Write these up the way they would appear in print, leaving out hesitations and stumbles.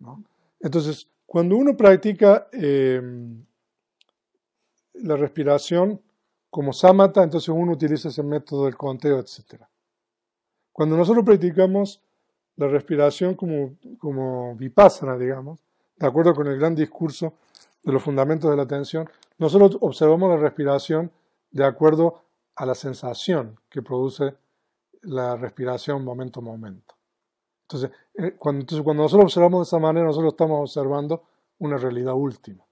¿no? Entonces, cuando uno practica la respiración como samatha, entonces uno utiliza ese método del conteo, etc. Cuando nosotros practicamos la respiración como vipassana, digamos, de acuerdo con el gran discurso de los fundamentos de la atención, nosotros observamos la respiración de acuerdo a la sensación que produce la respiración momento a momento. Entonces, cuando nosotros observamos de esa manera, nosotros estamos observando una realidad última,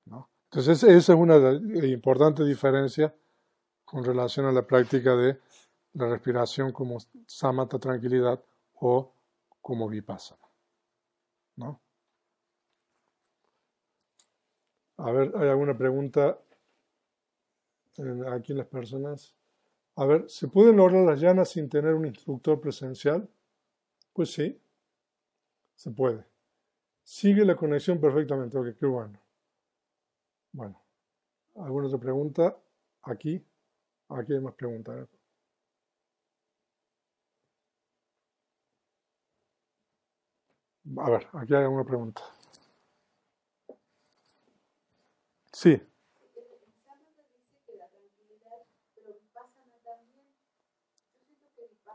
¿no? Entonces, esa es una importante diferencia con relación a la práctica de la respiración como samatha, tranquilidad, o como vipassana, ¿no? A ver, ¿hay alguna pregunta aquí en las personas? A ver, ¿se pueden lograr las llanas sin tener un instructor presencial? Pues sí, se puede. Sigue la conexión perfectamente. Ok, qué bueno. Bueno, ¿alguna otra pregunta? Aquí hay más preguntas. A ver, aquí hay alguna pregunta. Sí.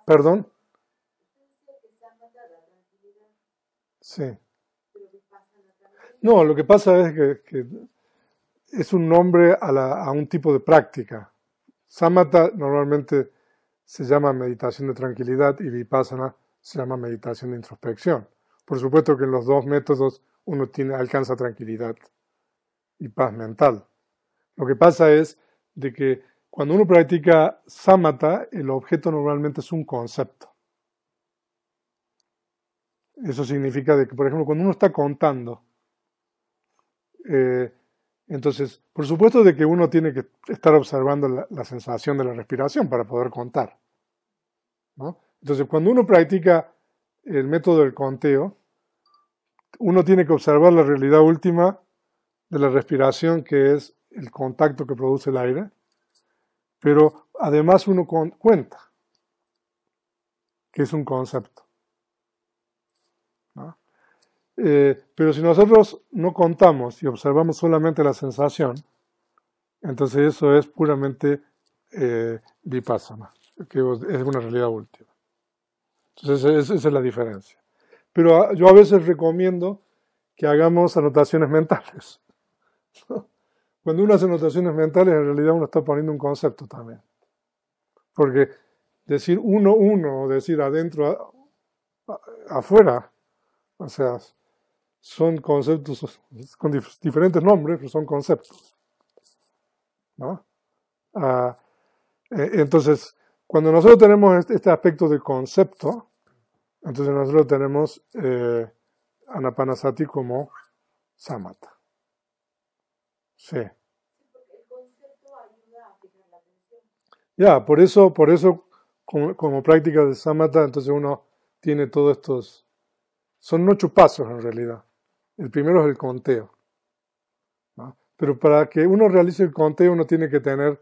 ¿Perdón? Sí. No, lo que pasa es que es un nombre a un tipo de práctica. Samatha normalmente se llama meditación de tranquilidad y vipassana se llama meditación de introspección. Por supuesto que en los dos métodos uno alcanza tranquilidad y paz mental. Lo que pasa es de que cuando uno practica samatha, el objeto normalmente es un concepto. Eso significa de que, por ejemplo, cuando uno está contando, entonces, por supuesto de que uno tiene que estar observando la sensación de la respiración para poder contar, ¿no? Entonces, cuando uno practica el método del conteo, uno tiene que observar la realidad última de la respiración, que es el contacto que produce el aire, pero además uno cuenta, que es un concepto, ¿no? Pero si nosotros no contamos y observamos solamente la sensación, entonces eso es puramente vipassana, que es una realidad última. Entonces esa es la diferencia. Pero yo a veces recomiendo que hagamos anotaciones mentales. Cuando uno hace anotaciones mentales, en realidad uno está poniendo un concepto también. Porque decir uno, o decir adentro, afuera, o sea, son conceptos con diferentes nombres, pero son conceptos, ¿no? Entonces, cuando nosotros tenemos este aspecto de concepto, entonces nosotros tenemos Anapanasati como samatha. Sí. Ya, por eso como práctica de samatha, entonces uno tiene todos estos, son 8 pasos en realidad. El primero es el conteo, ¿no? Pero para que uno realice el conteo, uno tiene que tener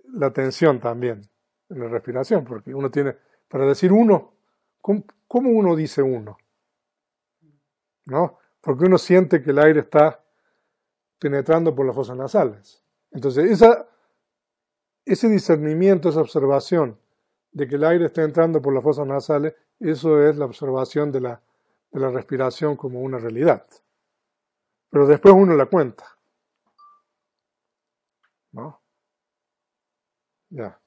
la atención también en la respiración, porque uno tiene, para decir uno, ¿cómo uno dice uno? ¿No? Porque uno siente que el aire está penetrando por las fosas nasales. Entonces, ese discernimiento, esa observación de que el aire está entrando por las fosas nasales, eso es la observación de la respiración como una realidad. Pero después uno la cuenta, ¿no? Ya.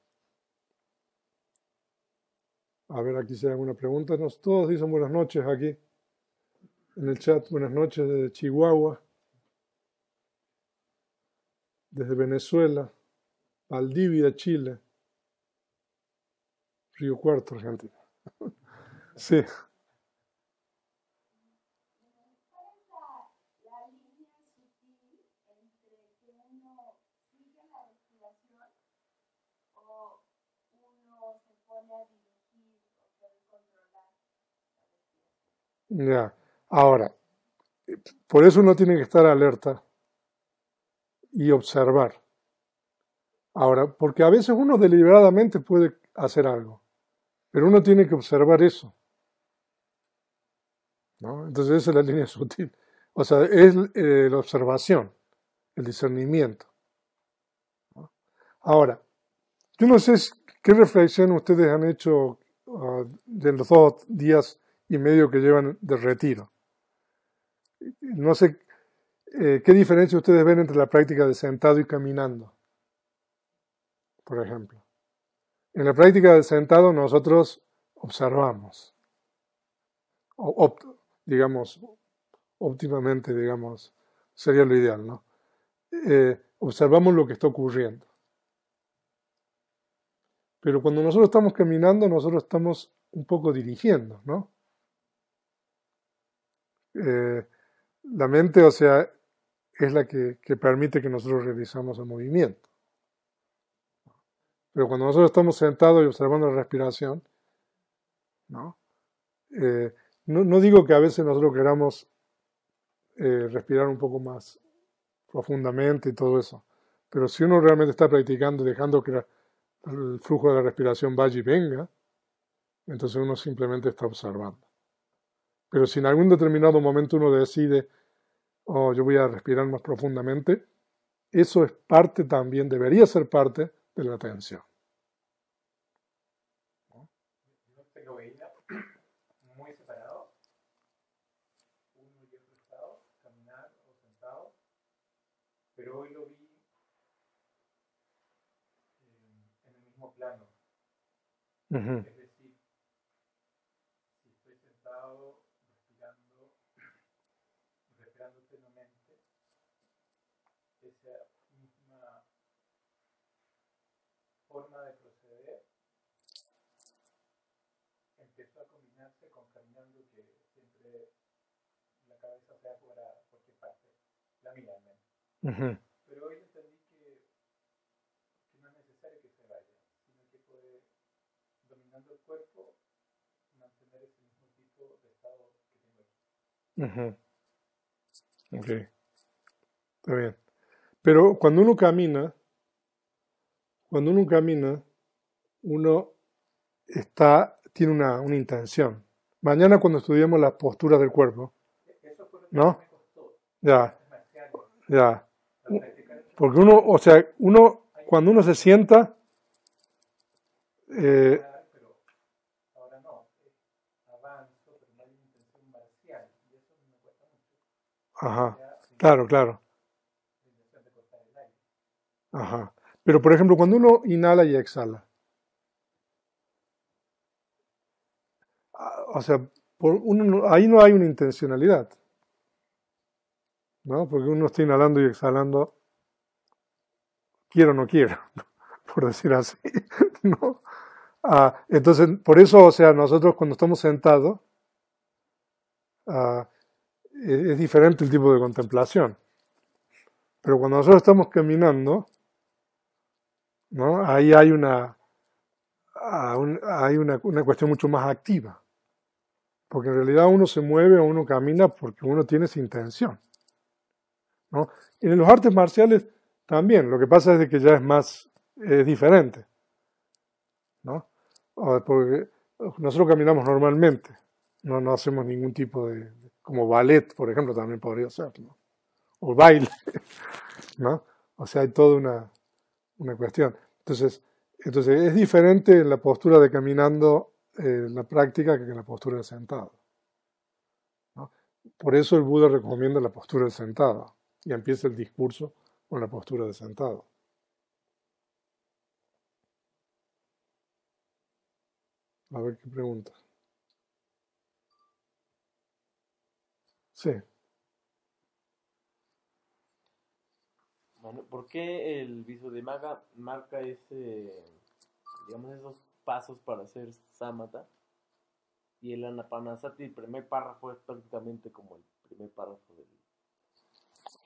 A ver, aquí si hay alguna pregunta. Todos dicen buenas noches aquí en el chat. Buenas noches desde Chihuahua, desde Venezuela, Valdivia, Chile, Río Cuarto, Argentina. Sí. Ya. Ahora, por eso uno tiene que estar alerta y observar. Ahora, porque a veces uno deliberadamente puede hacer algo, pero uno tiene que observar eso. ¿no? Entonces esa es la línea sutil. O sea, es la observación, el discernimiento, ¿no? Ahora, yo no sé qué reflexión ustedes han hecho de los 2 días y medio que llevan de retiro. No sé qué diferencia ustedes ven entre la práctica de sentado y caminando, por ejemplo. En la práctica de sentado nosotros observamos, digamos, óptimamente, digamos, sería lo ideal, ¿no? Observamos lo que está ocurriendo. Pero cuando nosotros estamos caminando, nosotros estamos un poco dirigiendo, ¿no? La mente, o sea, es la que permite que nosotros realizamos el movimiento. Pero cuando nosotros estamos sentados y observando la respiración, ¿no? No digo que a veces nosotros queramos respirar un poco más profundamente y todo eso, pero si uno realmente está practicando, dejando que el flujo de la respiración vaya y venga, entonces uno simplemente está observando. Pero si en algún determinado momento uno decide, oh, yo voy a respirar más profundamente, eso es parte también, debería ser parte de la atención. Yo te lo veía muy separado, uno y otro estado, caminar o sentado, pero hoy lo vi en el mismo plano. Uh-huh. Es decir, si estoy sentado, respirando plenamente, esa misma forma de proceder empezó a combinarse con caminando, que siempre la cabeza se va para cualquier parte, la mía al menos. Uh-huh. Pero hoy entendí que no es necesario que se vaya, sino que puede, dominando el cuerpo, mantener ese mismo tipo de estado que tengo aquí. Uh-huh. Ok, está bien. Pero cuando uno camina, uno tiene una intención. Mañana cuando estudiemos las posturas del cuerpo, Eso fue lo que ¿no? me costó. Ya, ya. Para practicar eso. Porque cuando uno se sienta, Pero ahora no, avanzo, pero no hay una intención marcial, y eso me cuesta mucho. ajá, Ya, claro. la intención de cortar el aire. Ajá. Pero por ejemplo, cuando uno inhala y exhala, o sea, ahí no hay una intencionalidad, ¿no? Porque uno está inhalando y exhalando, quiero o no quiero, por decir así, ¿no? Entonces, por eso, o sea, nosotros cuando estamos sentados, es diferente el tipo de contemplación. Pero cuando nosotros estamos caminando, ¿no? Ahí hay una cuestión mucho más activa. Porque en realidad uno se mueve o uno camina porque uno tiene esa intención, ¿no? Y en los artes marciales también, lo que pasa es de que ya es diferente, ¿no? Porque nosotros caminamos normalmente, no hacemos ningún tipo como ballet, por ejemplo, también podría ser, ¿no? O baile, ¿no? O sea, hay toda una cuestión. Entonces es diferente en la postura de caminando en la práctica que en la postura de sentado, ¿no? Por eso el Buda recomienda la postura de sentado y empieza el discurso con la postura de sentado. A ver qué pregunta. Sí. Bueno, ¿por qué el Visuddhimagga marca digamos, esos pasos para hacer samatha? Y el Anapanasati, el primer párrafo, es prácticamente como el primer párrafo del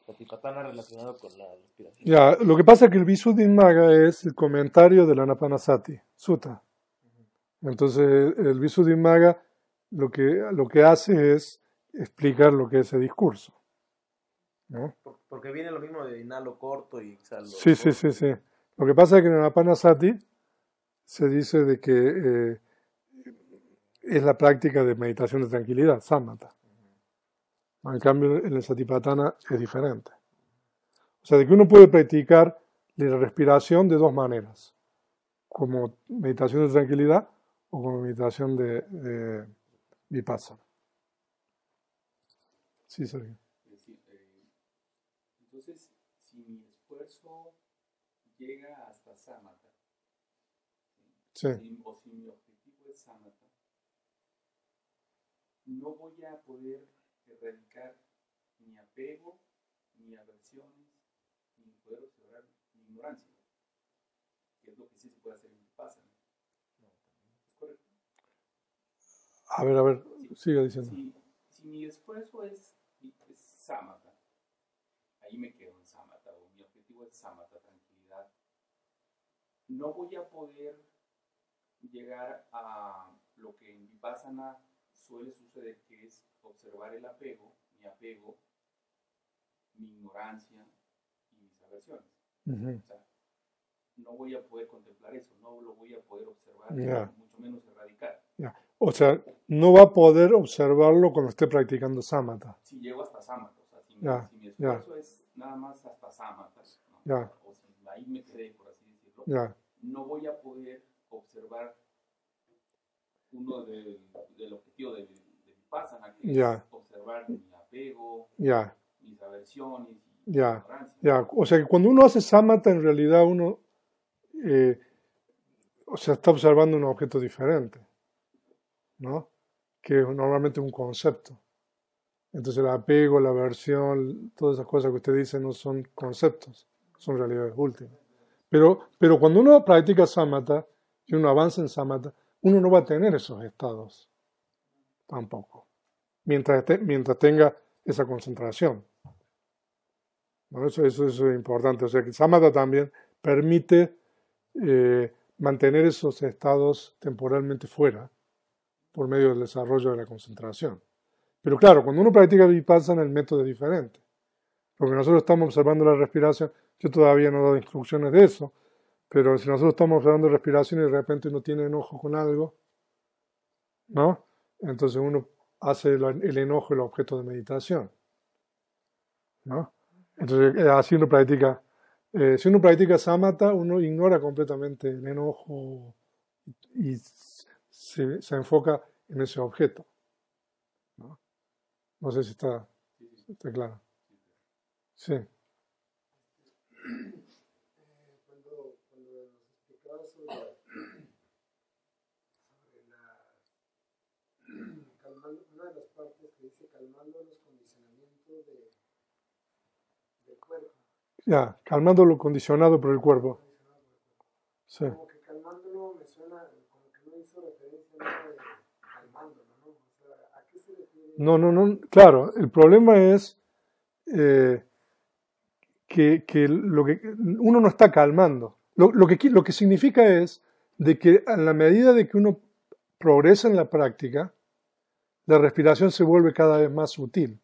Satipatthana relacionado con la respiración. Ya, lo que pasa es que el Visuddhimagga es el comentario del Anapanasati Sutta. Entonces, el Visuddhimagga lo que hace es explicar lo que es ese discurso, ¿no? Porque viene lo mismo de inhalo corto y exhalo. Sí. Lo que pasa es que en el Anapanasati se dice de que es la práctica de meditación de tranquilidad, samatha, En cambio, en el Satipatthana es diferente. O sea, de que uno puede practicar la respiración de dos maneras, como meditación de tranquilidad o como meditación de vipassana. Sí, Sergio. Entonces, si mi esfuerzo llega hasta samatha, Sí. o si mi objetivo es samatha, no voy a poder erradicar ni apego, ni aversiones, ni poder observar mi ignorancia, que es lo que sí se puede hacer en vipassana. ¿Es correcto? A ver, Sí. siga diciendo. Si mi esfuerzo es samatha, ahí me quedo en samatha, o mi objetivo es samatha, tranquilidad, no voy a poder llegar a lo que en vipassana suele suceder, que es observar el apego, mi ignorancia y mis aversiones. Uh-huh. O sea, no voy a poder contemplar eso, no lo voy a poder observar, mucho menos erradicar. O sea, no va a poder observarlo cuando esté practicando samatha. Si llego hasta samatha, o sea, si mi esfuerzo es nada más hasta samatha, ¿no? O si ahí me quedé, por así decirlo, no voy a poder observar uno del objetivo de vipassana, que es observar mi apego, mis aversiones y mi ignorancia. O sea, que cuando uno hace samatha, en realidad uno o sea, está observando un objeto diferente, ¿no? Que normalmente es un concepto. Entonces el apego, la aversión, todas esas cosas que usted dice no son conceptos, son realidades últimas. Pero cuando uno practica samatha y uno avanza en samatha, uno no va a tener esos estados tampoco, mientras tenga esa concentración. ¿No? Eso es importante. O sea que samatha también permite mantener esos estados temporalmente fuera por medio del desarrollo de la concentración. Pero claro, cuando uno practica vipassana el método es diferente, porque nosotros estamos observando la respiración. Yo todavía no he dado instrucciones de eso, pero si nosotros estamos observando respiración y de repente uno tiene enojo con algo, ¿no? Entonces uno hace el enojo el objeto de meditación, ¿no? Entonces así uno practica. Si uno practica samatha, uno ignora completamente el enojo y se enfoca en ese objeto, ¿no? No sé si está claro. Sí. Cuando nos explicabas sobre una de las partes que dice calmando los condicionamientos del cuerpo. Calmando lo condicionado por el cuerpo. Sí. Como que calmándolo me suena, como que no hizo referencia a de calmándolo, ¿no? O sea, ¿a qué se refiere? No, claro, el problema es que uno no está calmando. Lo que significa es de que a la medida de que uno progresa en la práctica, la respiración se vuelve cada vez más sutil.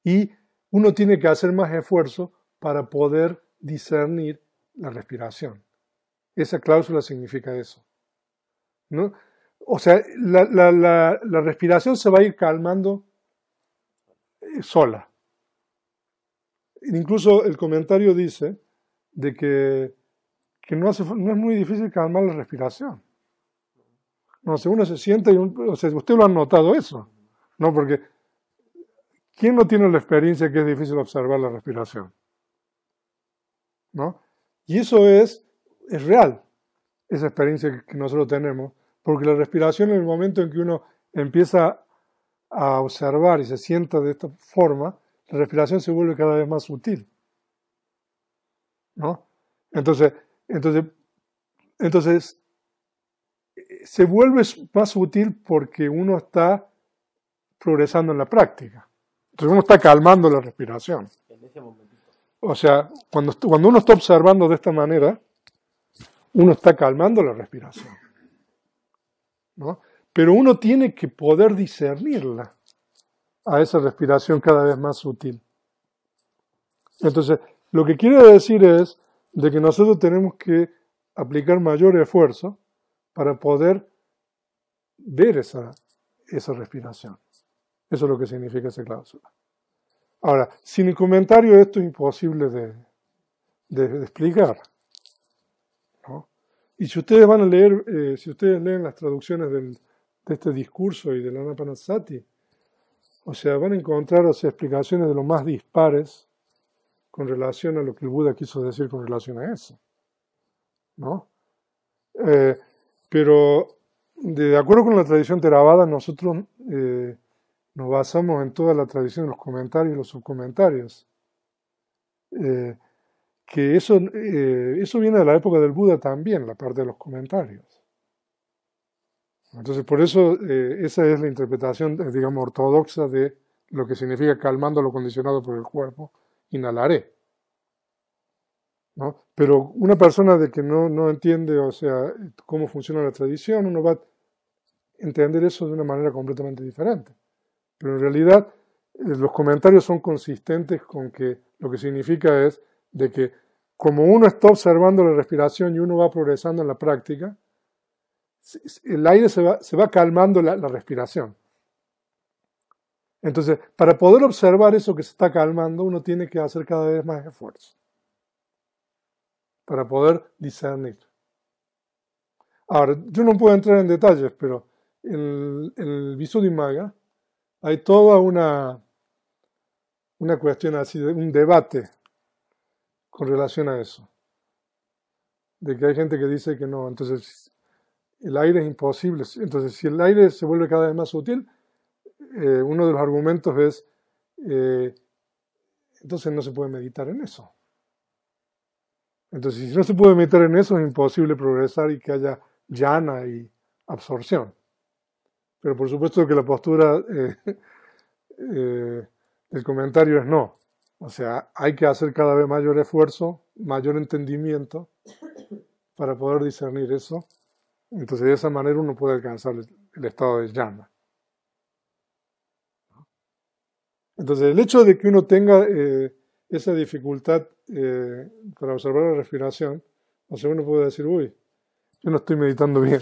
Y uno tiene que hacer más esfuerzo para poder discernir la respiración. Esa cláusula significa eso, ¿no? O sea, la respiración se va a ir calmando sola. Incluso el comentario dice de que no es muy difícil calmar la respiración. No, si uno se siente, o sea, usted lo ha notado eso, ¿no? Porque ¿quién no tiene la experiencia que es difícil observar la respiración? ¿No? Y eso es real, esa experiencia que nosotros tenemos, porque la respiración en el momento en que uno empieza a observar y se sienta de esta forma, la respiración se vuelve cada vez más sutil, ¿no? Entonces se vuelve más sutil porque uno está progresando en la práctica. Entonces uno está calmando la respiración. En ese momentito. O sea, cuando uno está observando de esta manera, uno está calmando la respiración, ¿no? Pero uno tiene que poder discernirla a esa respiración cada vez más sutil. Entonces, lo que quiere decir es de que nosotros tenemos que aplicar mayor esfuerzo para poder ver esa respiración. Eso es lo que significa esa cláusula. Ahora, sin el comentario esto es imposible de explicar, ¿no? Y si ustedes van a leer, si ustedes leen las traducciones de este discurso y del Anapanasati, o sea, van a encontrar, o sea, explicaciones de lo más dispares con relación a lo que el Buda quiso decir con relación a eso, ¿no? Pero de acuerdo con la tradición Theravada, nosotros nos basamos en toda la tradición de los comentarios y los subcomentarios. Que eso viene de la época del Buda también, la parte de los comentarios. Entonces, por eso esa es la interpretación, digamos, ortodoxa de lo que significa calmando lo condicionado por el cuerpo, inhalaré, ¿no? Pero una persona de que no entiende, o sea, cómo funciona la tradición, uno va a entender eso de una manera completamente diferente. Pero en realidad los comentarios son consistentes con que lo que significa es de que como uno está observando la respiración y uno va progresando en la práctica, el aire se va calmando la respiración. Entonces, para poder observar eso que se está calmando, uno tiene que hacer cada vez más esfuerzo para poder discernir. Ahora, yo no puedo entrar en detalles, pero en el Visuddhimagga hay toda una cuestión así, un debate con relación a eso. De que hay gente que dice que no, entonces el aire es imposible. Entonces, si el aire se vuelve cada vez más sutil, uno de los argumentos es, entonces no se puede meditar en eso. Entonces, si no se puede meditar en eso, es imposible progresar y que haya jhana y absorción. Pero por supuesto que la postura del comentario es no. O sea, hay que hacer cada vez mayor esfuerzo, mayor entendimiento para poder discernir eso. Entonces, de esa manera uno puede alcanzar el estado de jhana. Entonces, el hecho de que uno tenga esa dificultad para observar la respiración, o sea, uno puede decir, uy, yo no estoy meditando bien.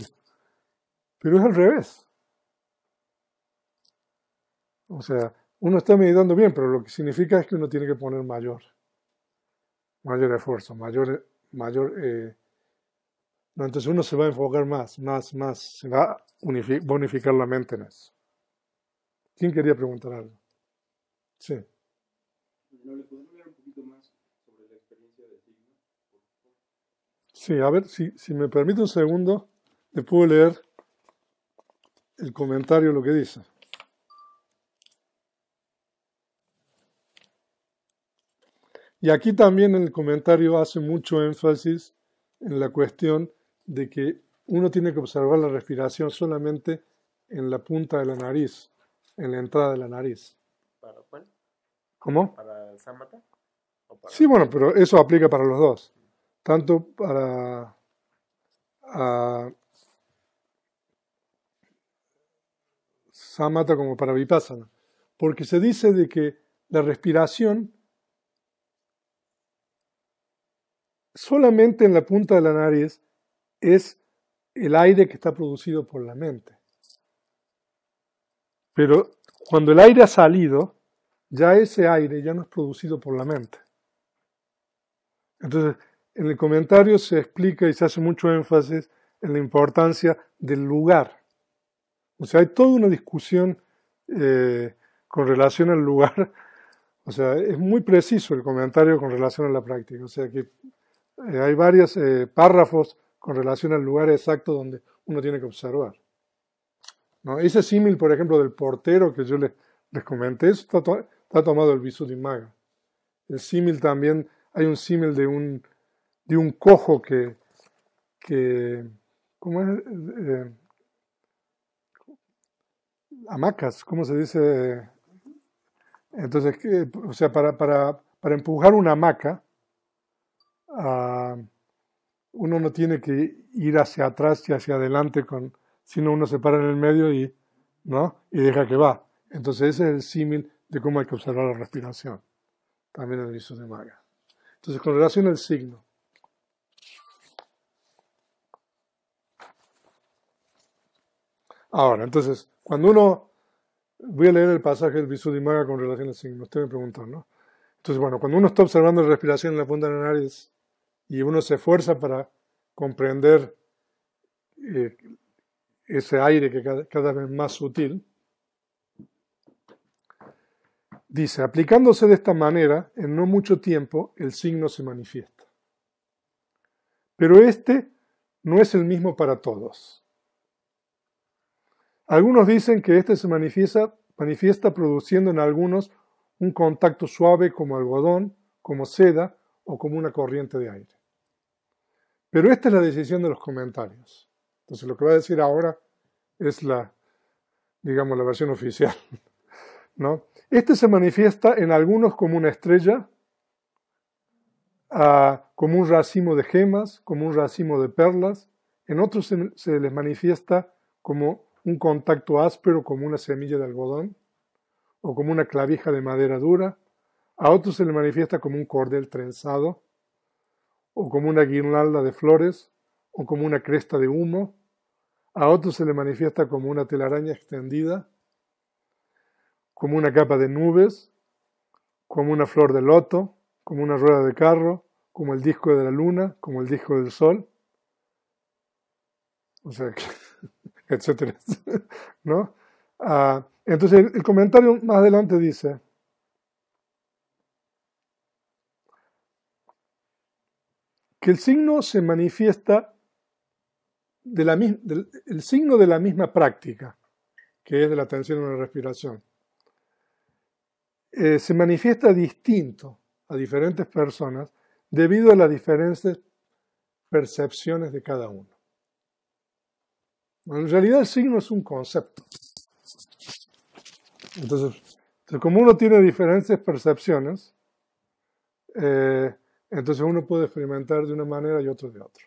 Pero es al revés. O sea, uno está meditando bien, pero lo que significa es que uno tiene que poner mayor esfuerzo, mayor no, entonces uno se va a enfocar más, se va a bonificar la mente en eso. ¿Quién quería preguntar algo? Sí. ¿No le podemos hablar un poquito más sobre la experiencia del signo? Sí, a ver, si me permite un segundo, le puedo leer el comentario, lo que dice. Y aquí también en el comentario hace mucho énfasis en la cuestión de que uno tiene que observar la respiración solamente en la punta de la nariz, en la entrada de la nariz. ¿Para cuál? ¿Cómo? ¿Para el samatha? Sí, bueno, pero eso aplica para los dos. Tanto para samatha como para vipassana. Porque se dice de que la respiración solamente en la punta de la nariz es el aire que está producido por la mente. Pero cuando el aire ha salido, ya ese aire ya no es producido por la mente. Entonces, en el comentario se explica y se hace mucho énfasis en la importancia del lugar. O sea, hay toda una discusión con relación al lugar. O sea, es muy preciso el comentario con relación a la práctica. O sea, que hay varios párrafos con relación al lugar exacto donde uno tiene que observar, ¿no? Ese símil, por ejemplo, del portero que yo les comenté, eso está tomado del Visuddhimagga. El símil también, hay un símil de un cojo que ¿cómo es? Hamacas, ¿cómo se dice? Entonces, o sea, para empujar una hamaca, uno no tiene que ir hacia atrás y hacia adelante, sino uno se para en el medio ¿no? Y deja que va. Entonces ese es el símil de cómo hay que observar la respiración, también en el Visuddhimagga. Entonces, con relación al signo. Ahora, entonces, cuando uno Voy a leer el pasaje del Visuddhimagga con relación al signo. Usted me preguntó, ¿no? Entonces, bueno, cuando uno está observando la respiración en la punta de la nariz y uno se esfuerza para comprender ese aire que cada vez más sutil, dice, aplicándose de esta manera, en no mucho tiempo el signo se manifiesta. Pero este no es el mismo para todos. Algunos dicen que este se manifiesta produciendo en algunos un contacto suave como algodón, como seda o como una corriente de aire. Pero esta es la decisión de los comentarios. Entonces lo que va a decir ahora es digamos, la versión oficial, ¿no? Este se manifiesta en algunos como una estrella, como un racimo de gemas, como un racimo de perlas. En otros se les manifiesta como un contacto áspero, como una semilla de algodón, o como una clavija de madera dura. A otros se les manifiesta como un cordel trenzado, o como una guirnalda de flores, o como una cresta de humo. A otros se les manifiesta como una telaraña extendida, como una capa de nubes, como una flor de loto, como una rueda de carro, como el disco de la luna, como el disco del sol, o sea, etcétera, ¿no? Entonces el comentario más adelante dice, que el signo se manifiesta el signo de la misma práctica, que es de la atención a la respiración, se manifiesta distinto a diferentes personas debido a las diferentes percepciones de cada uno. En realidad el signo es un concepto. Entonces como uno tiene diferentes percepciones, entonces uno puede experimentar de una manera y otro de otra.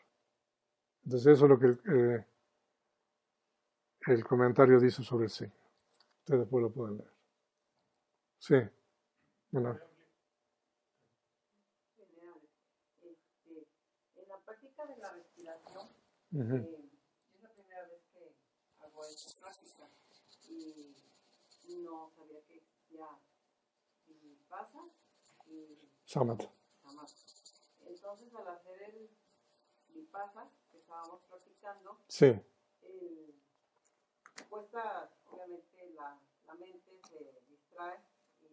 Entonces eso es lo que el comentario dice sobre el signo. Ustedes después lo pueden leer. Sí. Bueno. En la práctica de la respiración, es la primera vez que hago esta práctica y no sabía que existía pasa y Samatha. Entonces, al hacer el vipassana que estábamos practicando, sí. Cuesta, obviamente, la mente se distrae y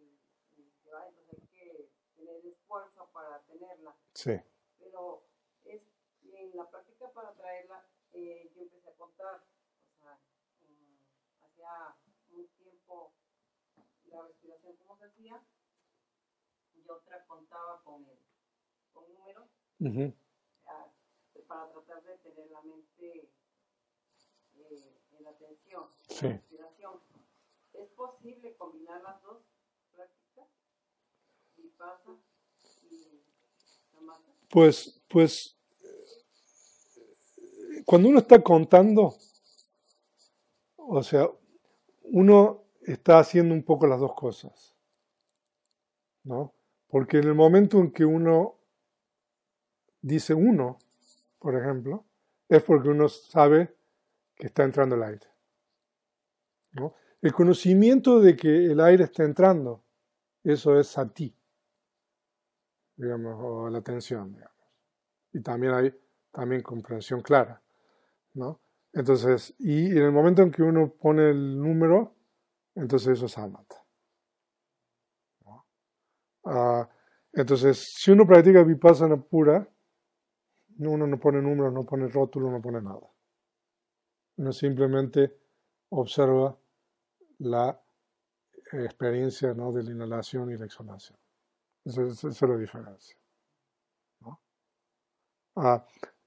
se va, entonces hay que tener esfuerzo para tenerla. Sí. Pero en la práctica para traerla, yo empecé a contar, o sea, hacía un tiempo la respiración como se hacía, y otra contaba con números, para tratar de tener la mente en atención, sí. la respiración. ¿Es posible combinar las dos prácticas? Vipassana y samatha. Pues, cuando uno está contando, o sea, uno está haciendo un poco las dos cosas, ¿no? Porque en el momento en que uno dice uno, por ejemplo, es porque uno sabe que está entrando el aire, ¿no? El conocimiento de que el aire está entrando, eso es sati, digamos, o la atención, digamos. Y también hay comprensión clara, ¿no? Entonces, y en el momento en que uno pone el número, entonces eso es samatha, ¿no? Entonces, si uno practica vipassana pura, uno no pone números, no pone rótulo, no pone nada. Uno simplemente observa la experiencia, ¿no?, de la inhalación y la exhalación. Esa es la diferencia, ¿no?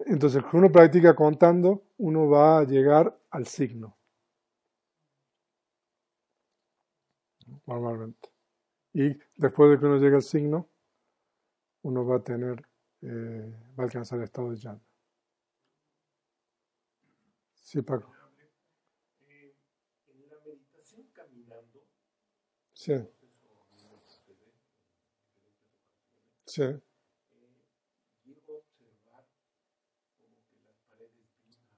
Entonces, si uno practica contando, uno va a llegar al signo, normalmente. Y después de que uno llegue al signo, uno va a alcanzar el estado de jhana. Sí, Paco. En la meditación caminando, Sí. Sí. llego a observar como que las paredes vibran,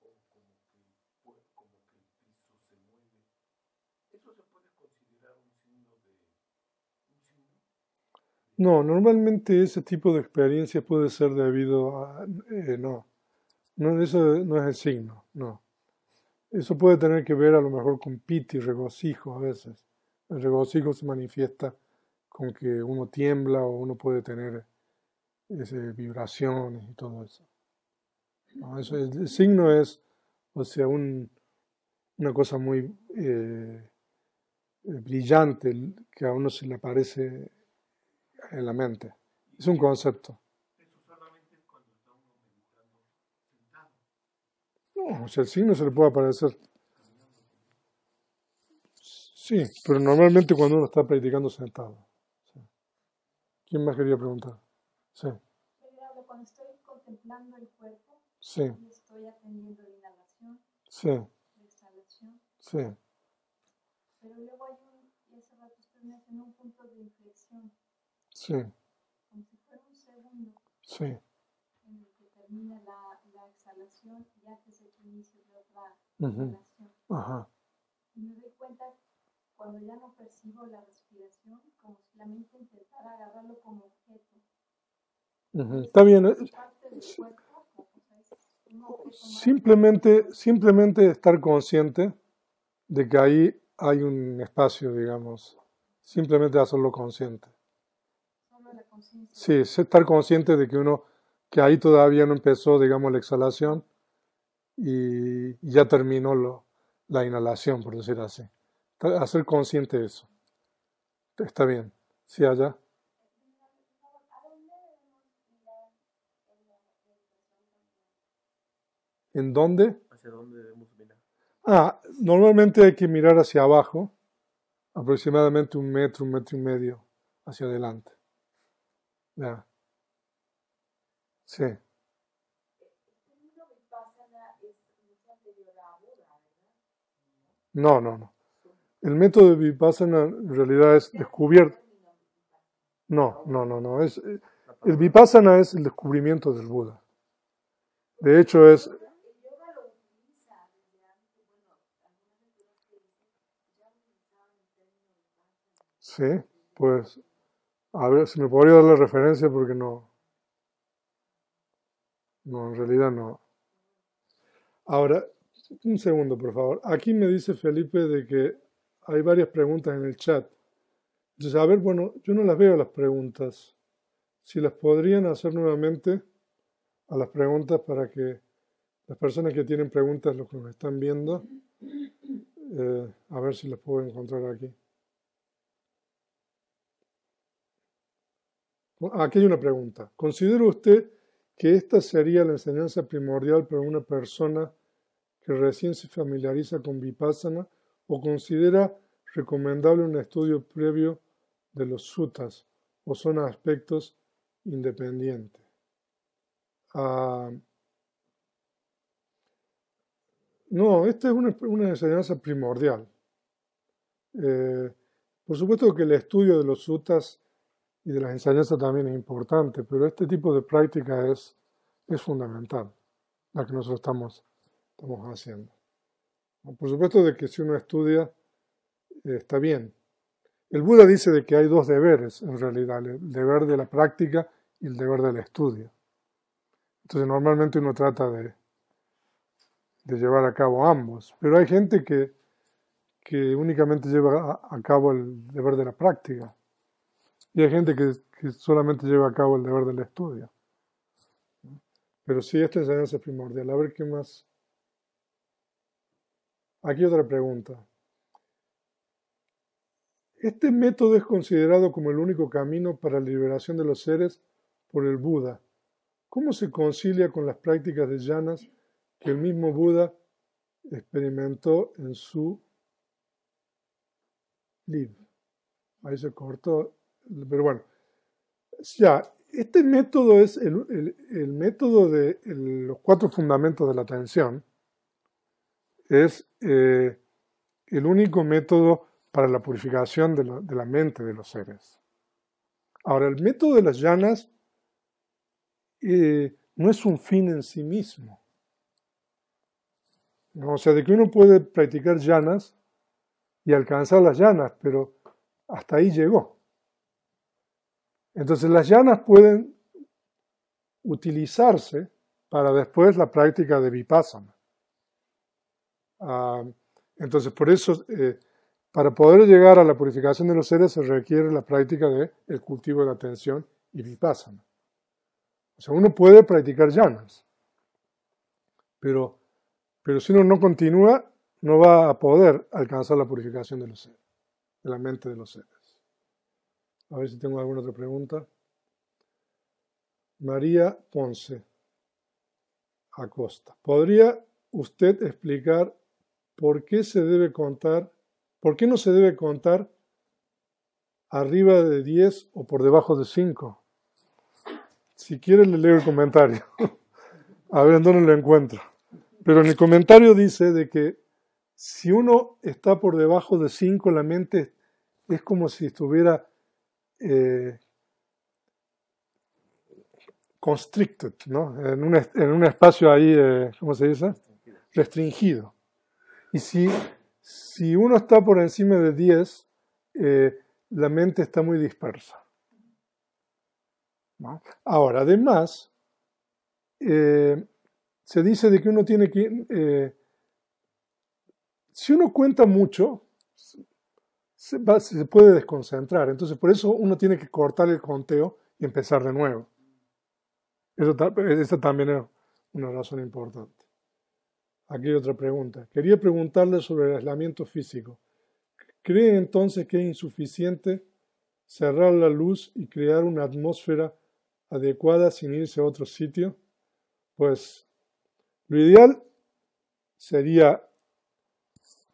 o como que el piso se mueve, ¿Eso se puede considerar un signo de un signo? No, normalmente ese tipo de experiencia puede ser debido a... no, no, eso no es el signo, no. Eso puede tener que ver a lo mejor con piti, regocijo a veces. El regocijo se manifiesta con que uno tiembla o uno puede tener vibraciones y todo eso. No, eso el signo es, o sea, una cosa muy brillante que a uno se le aparece en la mente. Es un concepto. Eso solamente es cuando está uno meditando sentado, No, o sea, el signo se le puede aparecer. caminando. Sí, pero normalmente cuando uno está practicando sentado. Sí. ¿Quién más quería preguntar? Sí, Pero cuando estoy contemplando el cuerpo sí, y estoy atendiendo la inhalación, sí, la exhalación, sí, pero luego hay y hace rato usted mencionó un punto de inflexión, sí, como si fuera un segundo sí. en el que termina la exhalación y antes del inicio de otra Ujú, inhalación. ajá. Y me doy cuenta cuando ya no percibo la respiración, como si la mente intentara agarrarlo como objeto. Ujú. Está bien. Es parte del cuerpo, o sea, es un objeto más. Simplemente estar consciente de que ahí hay un espacio, digamos. Simplemente hacerlo consciente. Solo la conciencia. Sí, es estar consciente de que ahí todavía no empezó, digamos, la exhalación y ya terminó la inhalación, por decir así. Hacer consciente de eso. Está bien. Sí, allá. ¿En dónde? ¿Hacia dónde debemos mirar? Normalmente hay que mirar hacia abajo, aproximadamente 1 metro y medio hacia adelante. Ya. Sí. No, no, no. El método de Vipassana en realidad es descubierto. No, no, no, no. El Vipassana es el descubrimiento del Buda. De hecho es... Sí, pues, a ver, si me podría dar la referencia porque no, en realidad no. Ahora, un segundo, por favor. Aquí me dice Felipe de que hay varias preguntas en el chat. Entonces, a ver, bueno, yo no las veo las preguntas. Si las podrían hacer nuevamente a las preguntas para que las personas que tienen preguntas, los que nos están viendo, a ver si las puedo encontrar aquí. Aquí hay una pregunta. ¿Considera usted que esta sería la enseñanza primordial para una persona que recién se familiariza con Vipassana o considera recomendable un estudio previo de los suttas o son aspectos independientes? No, esta es una enseñanza primordial. Por supuesto que el estudio de los suttas y de las enseñanzas también es importante, pero este tipo de práctica es fundamental, la que nosotros estamos haciendo. Por supuesto de que si uno estudia, está bien. El Buda dice de que hay dos deberes, en realidad, el deber de la práctica y el deber del estudio. Entonces normalmente uno trata de llevar a cabo ambos, pero hay gente que únicamente lleva a cabo el deber de la práctica y hay gente que solamente lleva a cabo el deber del estudio. Pero sí, esta enseñanza es primordial. A ver qué más. Aquí otra pregunta. Este método es considerado como el único camino para la liberación de los seres por el Buda. ¿Cómo se concilia con las prácticas de jhanas que el mismo Buda experimentó en su libro? Ahí se cortó, pero bueno. Ya, este método es el método de los 4 fundamentos de la atención. Es el único método para la purificación de la mente de los seres. Ahora, el método de las jhanas no es un fin en sí mismo. ¿No? O sea, de que uno puede practicar jhanas, y alcanzar las llanas, pero hasta ahí llegó. Entonces las llanas pueden utilizarse para después la práctica de vipassana. Entonces por eso, para poder llegar a la purificación de los seres se requiere la práctica del cultivo de la atención y vipassana. O sea, uno puede practicar llanas, pero si uno no continúa, no va a poder alcanzar la purificación de los seres, de la mente de los seres. A ver si tengo alguna otra pregunta. María Ponce Acosta. ¿Podría usted explicar por qué no se debe contar arriba de 10 o por debajo de 5? Si quiere le leo el comentario. A ver en dónde lo encuentro. Pero en el comentario dice de que si uno está por debajo de 5, la mente es como si estuviera constricted, ¿no? En un espacio ahí, ¿cómo se dice? Restringido. Y si uno está por encima de 10, la mente está muy dispersa, ¿no? Ahora, además, se dice de que uno tiene que, si uno cuenta mucho, se puede desconcentrar. Entonces, por eso uno tiene que cortar el conteo y empezar de nuevo. Esa también es una razón importante. Aquí hay otra pregunta. Quería preguntarle sobre el aislamiento físico. ¿Cree entonces que es insuficiente cerrar la luz y crear una atmósfera adecuada sin irse a otro sitio? Pues lo ideal sería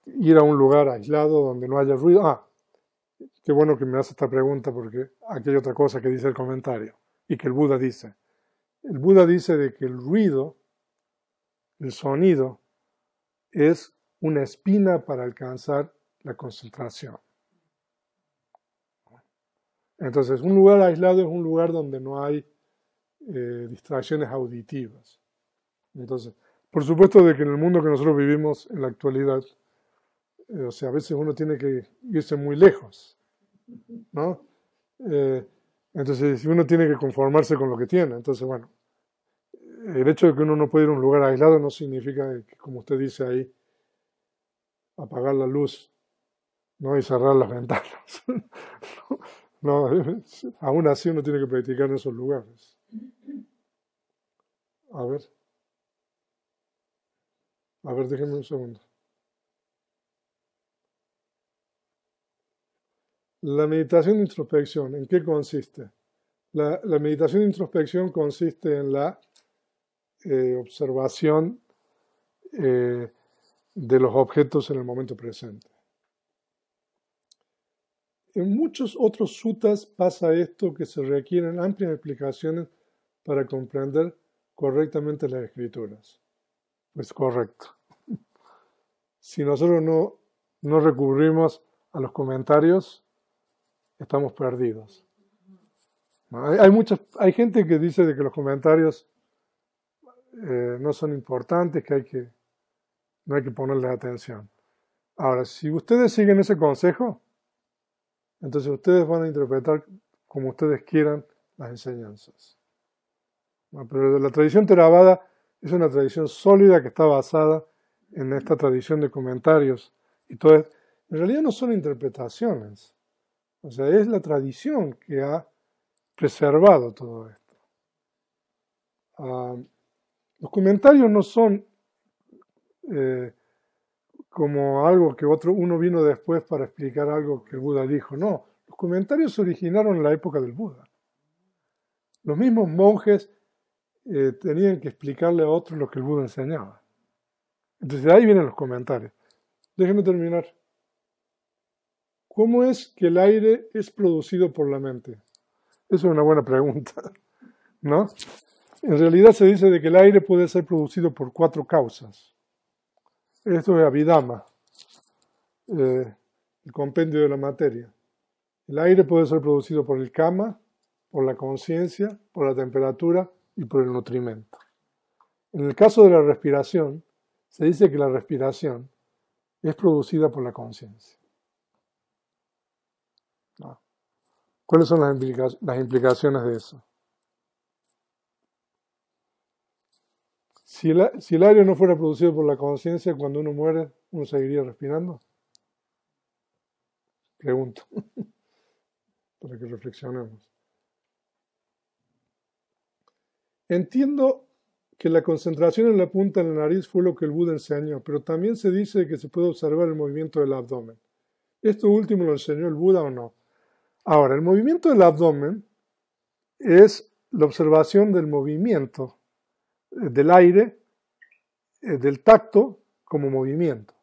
ir a un lugar aislado donde no haya ruido. Qué bueno que me hace esta pregunta porque aquí hay otra cosa que dice el comentario y que el Buda dice. El Buda dice de que el ruido, el sonido, es una espina para alcanzar la concentración. Entonces, un lugar aislado es un lugar donde no hay distracciones auditivas. Entonces, por supuesto de que en el mundo que nosotros vivimos en la actualidad, o sea, a veces uno tiene que irse muy lejos, ¿no? Entonces, uno tiene que conformarse con lo que tiene. Entonces, bueno, el hecho de que uno no puede ir a un lugar aislado no significa que, como usted dice ahí, apagar la luz, ¿no? Y cerrar las ventanas. No, aún así uno tiene que practicar en esos lugares. A ver, déjenme un segundo. La meditación de introspección, ¿en qué consiste? La meditación de introspección consiste en la observación de los objetos en el momento presente. En muchos otros suttas pasa esto, que se requieren amplias explicaciones para comprender correctamente las escrituras. Pues correcto. Si nosotros no recurrimos a los comentarios, estamos perdidos. Hay gente que dice de que los comentarios no son importantes, que no hay que ponerles atención. Ahora, si ustedes siguen ese consejo, entonces ustedes van a interpretar como ustedes quieran las enseñanzas. Pero la tradición Theravada es una tradición sólida que está basada en esta tradición de comentarios. Y todo en realidad no son interpretaciones. O sea, es la tradición que ha preservado todo esto. Los comentarios no son como algo que uno vino después para explicar algo que el Buda dijo. No, los comentarios se originaron en la época del Buda. Los mismos monjes tenían que explicarle a otros lo que el Buda enseñaba. Entonces de ahí vienen los comentarios. Déjenme terminar. ¿Cómo es que el aire es producido por la mente? Esa es una buena pregunta, ¿no? En realidad se dice de que el aire puede ser producido por 4 causas. Esto es Abhidhamma, el compendio de la materia. El aire puede ser producido por el kama, por la conciencia, por la temperatura y por el nutrimento. En el caso de la respiración, se dice que la respiración es producida por la conciencia. ¿no? ¿Cuáles son las implicaciones de eso? Si el aire no fuera producido por la conciencia, cuando uno muere, ¿uno seguiría respirando? Pregunto, para que reflexionemos. Entiendo que la concentración en la punta de la nariz fue lo que el Buda enseñó, pero también se dice que se puede observar el movimiento del abdomen. ¿Esto último lo enseñó el Buda o no? Ahora, el movimiento del abdomen es la observación del movimiento del aire, del tacto, como movimiento.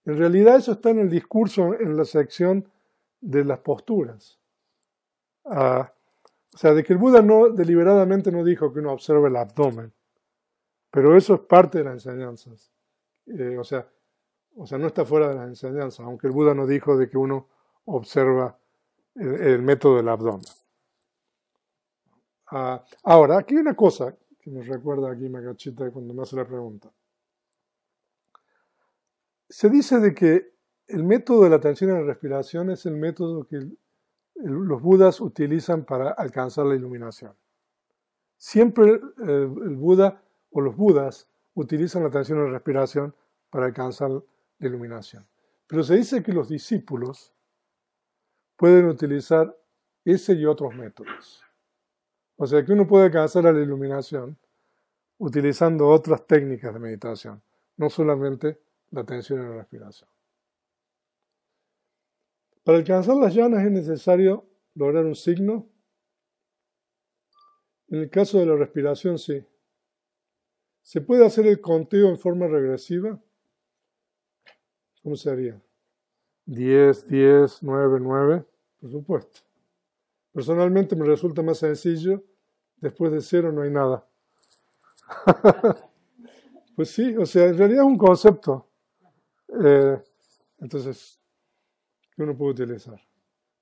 En realidad eso está en el discurso, en la sección de las posturas. O sea, de que el Buda deliberadamente no dijo que uno observe el abdomen, pero eso es parte de las enseñanzas. O sea, no está fuera de las enseñanzas, aunque el Buda no dijo de que uno observa el método del abdomen. Ahora, aquí hay una cosa que me recuerda aquí Magachita cuando me hace la pregunta. Se dice de que el método de la atención en la respiración es el método que los Budas utilizan para alcanzar la iluminación. Siempre el Buda o los Budas utilizan la atención en la respiración para alcanzar la iluminación. Pero se dice que los discípulos pueden utilizar ese y otros métodos. O sea que uno puede alcanzar la iluminación utilizando otras técnicas de meditación, no solamente la atención en la respiración. Para alcanzar las llanas es necesario lograr un signo. En el caso de la respiración, sí. ¿Se puede hacer el conteo en forma regresiva? ¿Cómo se haría? 10, 10, 9, 9, por supuesto. Personalmente me resulta más sencillo. Después de 0 no hay nada. Pues sí, o sea, en realidad es un concepto. Entonces, que uno puede utilizar.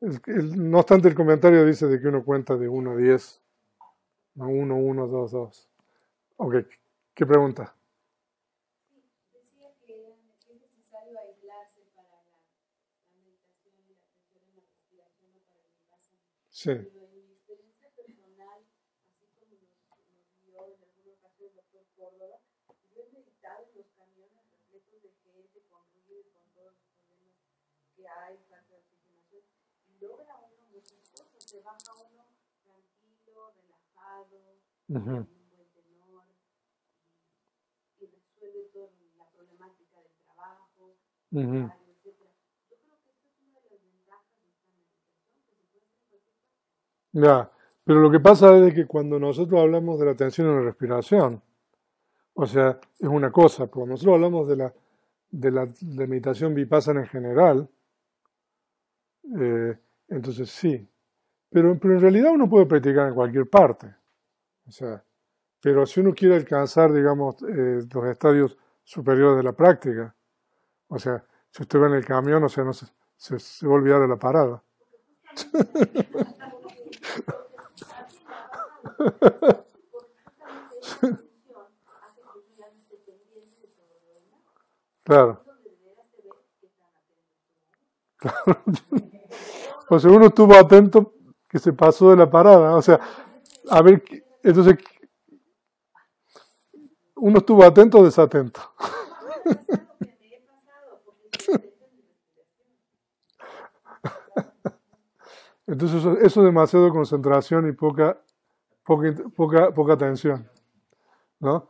No obstante, el comentario dice de que uno cuenta de 1 a 10. No 1, 1, 2, 2. Ok, ¿qué pregunta? Decía que es necesario aislarse para la meditación y la atención en la respiración o para el vipassana. Sí. Pero en mi experiencia personal, así como nos dio en alguna ocasión el doctor Córdoba, yo he meditado en los camiones repletos de gente con ruido y con todos los problemas que hay, falta de oxigenación, y logra uno muchas cosas, se baja uno tranquilo, relajado, Uh-huh. con un buen tenor, y resuelve toda la problemática del trabajo, Uh-huh. etc. Yo creo que esta es una de las ventajas de esta meditación, que se puede hacer en cualquier parte. Ya, pero lo que pasa es que cuando nosotros hablamos de la atención en la respiración, o sea, es una cosa, cuando nosotros hablamos de meditación vipassana en general, entonces sí, pero en realidad uno puede practicar en cualquier parte, o sea, pero si uno quiere alcanzar, digamos, los estadios superiores de la práctica, o sea, si usted va en el camión, o sea, no se va a olvidar de la parada. Claro. O sea, uno estuvo atento que se pasó de la parada, o sea, a ver, entonces, uno estuvo atento o desatento. Entonces eso es demasiado concentración y poca atención, ¿no?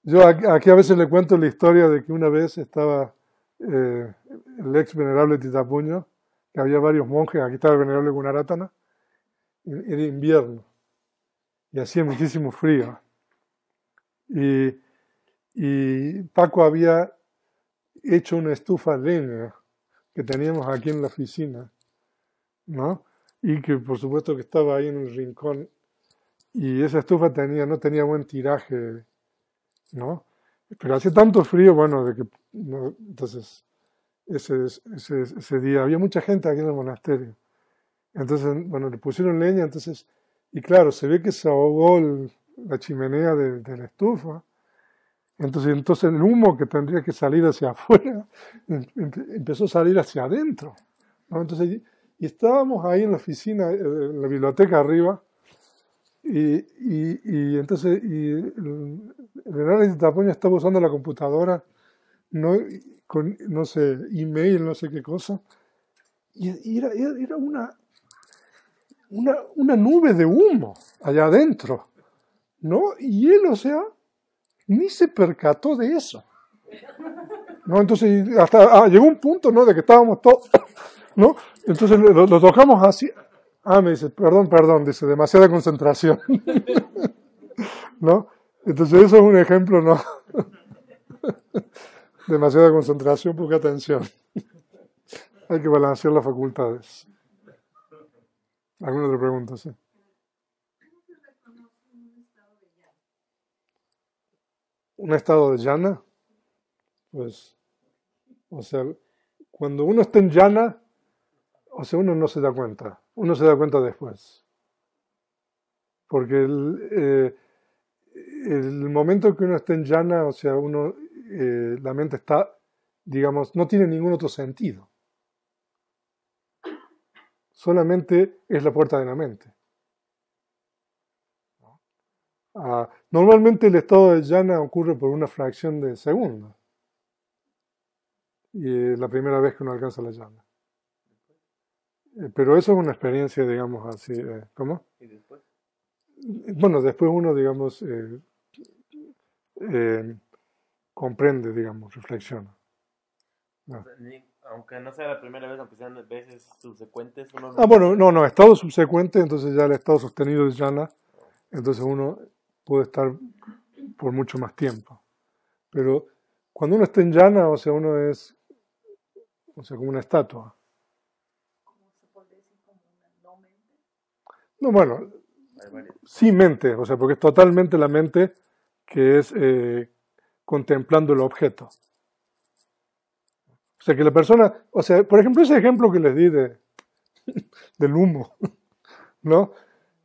Yo aquí a veces le cuento la historia de que una vez estaba el ex venerable Titapuño, que había varios monjes, aquí estaba el venerable Gunaratana, era invierno y hacía muchísimo frío. Y Paco había hecho una estufa de leña que teníamos aquí en la oficina, ¿no? Y que por supuesto que estaba ahí en un rincón, y esa estufa no tenía buen tiraje, ¿no? Pero hacía tanto frío, bueno, de que no, entonces ese día había mucha gente aquí en el monasterio. Entonces, bueno, le pusieron leña, entonces, y claro, se ve que se ahogó la chimenea de la estufa. Entonces el humo que tendría que salir hacia afuera empezó a salir hacia adentro, ¿no? Entonces, Y estábamos ahí en la oficina, en la biblioteca arriba, y entonces el análisis de Tapoña estaba usando la computadora, no, con, no sé, email, no sé qué cosa, y era una nube de humo allá adentro, ¿no? Y él, o sea, ni se percató de eso, ¿no? Entonces, hasta llegó un punto, ¿no?, de que estábamos todos, ¿no? Entonces lo tocamos así. Me dice, perdón, dice, demasiada concentración, ¿no? Entonces eso es un ejemplo, ¿no? Demasiada concentración, poca atención. Hay que balancear las facultades. ¿Alguna otra pregunta? Sí. ¿Un estado de llana? Pues, o sea, cuando uno está en llana, o sea, uno no se da cuenta. Uno se da cuenta después. Porque el momento que uno está en llana, o sea, la mente está, digamos, no tiene ningún otro sentido. Solamente es la puerta de la mente. Normalmente el estado de llana ocurre por una fracción de segundo. Y es la primera vez que uno alcanza la llana. Pero eso es una experiencia, digamos, así. ¿Cómo? ¿Y después? Bueno, después uno, digamos, comprende, digamos, reflexiona. No. Aunque no sea la primera vez, aunque sean veces subsecuentes, uno Bueno, no, estado subsecuente, entonces ya el estado sostenido es llana, entonces uno puede estar por mucho más tiempo. Pero cuando uno está en llana, o sea, uno es, o sea, como una estatua. ¿Cómo se podría decir? Como una no mente. No, bueno, sí mente, o sea, porque es totalmente la mente que es contemplando el objeto. O sea, que la persona, o sea, por ejemplo, ese ejemplo que les di del humo, ¿no?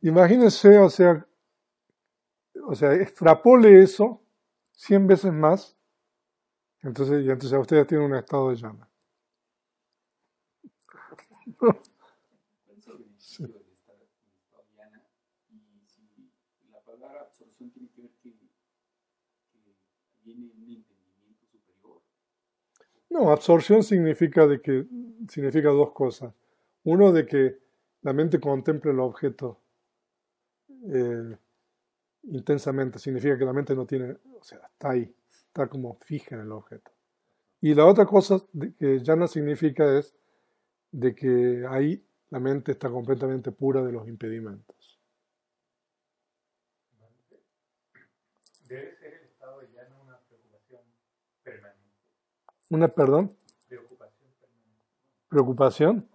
Imagínense, o sea, extrapole eso 100 veces más, entonces ustedes tienen un estado de llama. ¿Cuál es el beneficio de estar en estado llana? Y si la palabra absorción tiene que ver que viene un entendimiento superior. No, absorción significa dos cosas. Uno, de que la mente contemple el objeto intensamente, significa que la mente no tiene, o sea, está ahí, está como fija en el objeto. Y la otra cosa que llana significa es de que ahí la mente está completamente pura de los impedimentos. Debe ser el estado de llana una preocupación permanente. ¿Una, perdón? Preocupación permanente. ¿Preocupación?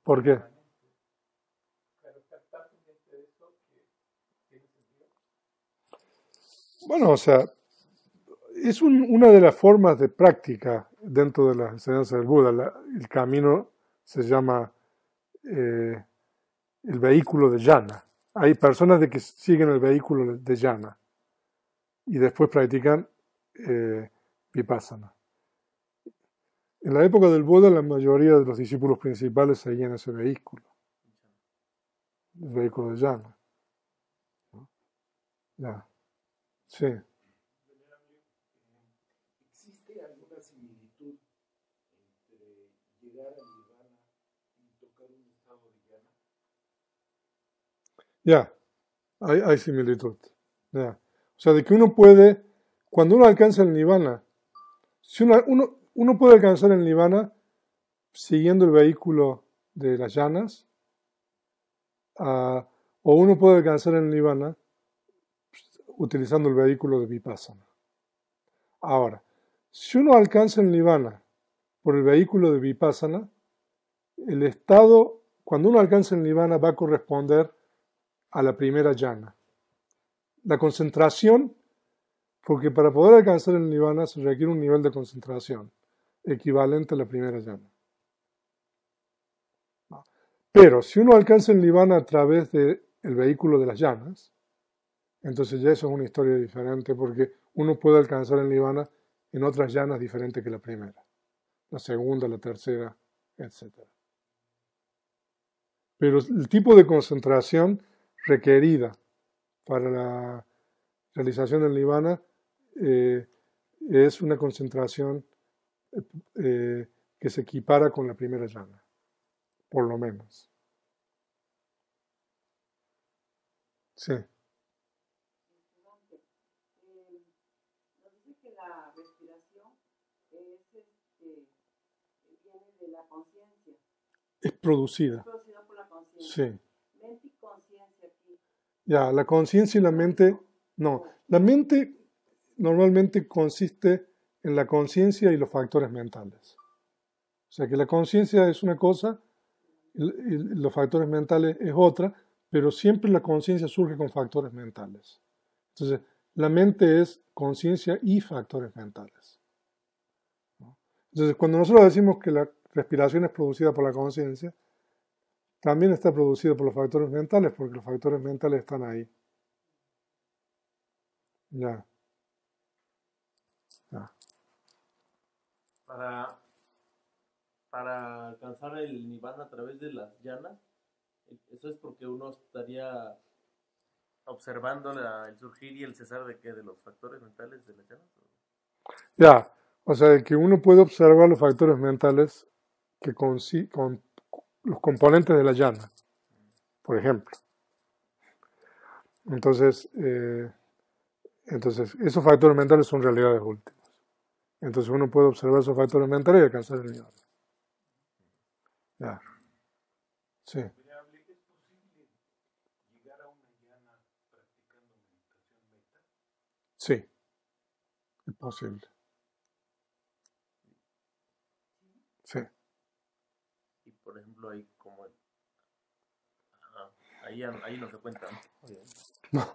¿Por qué? Claro, estar pendiente de eso que tiene sentido. Bueno, o sea, es una de las formas de práctica dentro de las enseñanzas del Buda. El camino se llama el vehículo de llana. Hay personas que siguen el vehículo de llana y después practican vipassana. En la época del Buda, la mayoría de los discípulos principales seguían ese vehículo, el vehículo de llana. ¿No? Ya. Sí. ¿Existe alguna similitud entre llegar al nirvana y tocar un estado de llana? Ya, hay similitud. Ya. O sea, de que uno puede, cuando uno alcanza el nirvana, si uno puede alcanzar el nirvana siguiendo el vehículo de las llanas, o uno puede alcanzar el nirvana utilizando el vehículo de vipassana. Ahora, si uno alcanza el nirvana por el vehículo de vipassana, el estado, cuando uno alcanza el nirvana, va a corresponder a la primera llana. La concentración, porque para poder alcanzar el nirvana se requiere un nivel de concentración equivalente a la primera llana. Pero si uno alcanza el nirvana a través del vehículo de las llanas, entonces ya eso es una historia diferente, porque uno puede alcanzar el nirvana en otras llanas diferentes que la primera, la segunda, la tercera, etc. pero el tipo de concentración requerida para la realización del nirvana es una concentración que se equipara con la primera llana, por lo menos. Sí. Nos dice que la respiración viene de la conciencia, Es producida. es producida por la conciencia. Sí. Mente y conciencia aquí. Ya, la conciencia y la mente, no. La mente normalmente consiste en la conciencia y los factores mentales. O sea que la conciencia es una cosa y los factores mentales es otra, pero siempre la conciencia surge con factores mentales. Entonces, la mente es conciencia y factores mentales. Entonces, cuando nosotros decimos que la respiración es producida por la conciencia, también está producida por los factores mentales, porque los factores mentales están ahí. Ya. Ya. Para alcanzar el nirvana a través de las llanas, eso es porque uno estaría observando el surgir y el cesar de los factores mentales de las llanas. Ya. O sea, que uno puede observar los factores mentales con los componentes de la llana, por ejemplo. Entonces, esos factores mentales son realidades últimas. Entonces uno puede observar esos factores mentales y alcanzar el nirvana. Ya. Sí. ¿Es posible llegar a una llana practicando meditación meta? Sí. Es posible. Sí. Y por ejemplo, ahí como ahí no se cuenta, ¿no?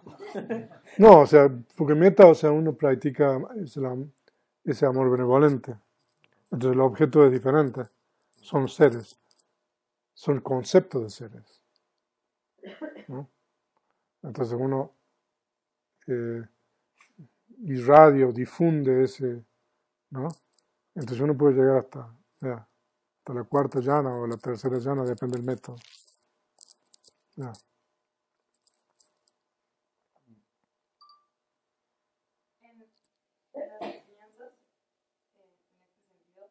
No, o sea, porque meta, o sea, uno practica ese amor benevolente. Entonces el objeto es diferente. Son seres. Son conceptos de seres. ¿No? Entonces uno irradia o difunde ese, ¿no? Entonces uno puede llegar hasta la cuarta llana o la tercera llana, depende del método. Ya. En las enseñanzas, en este sentido,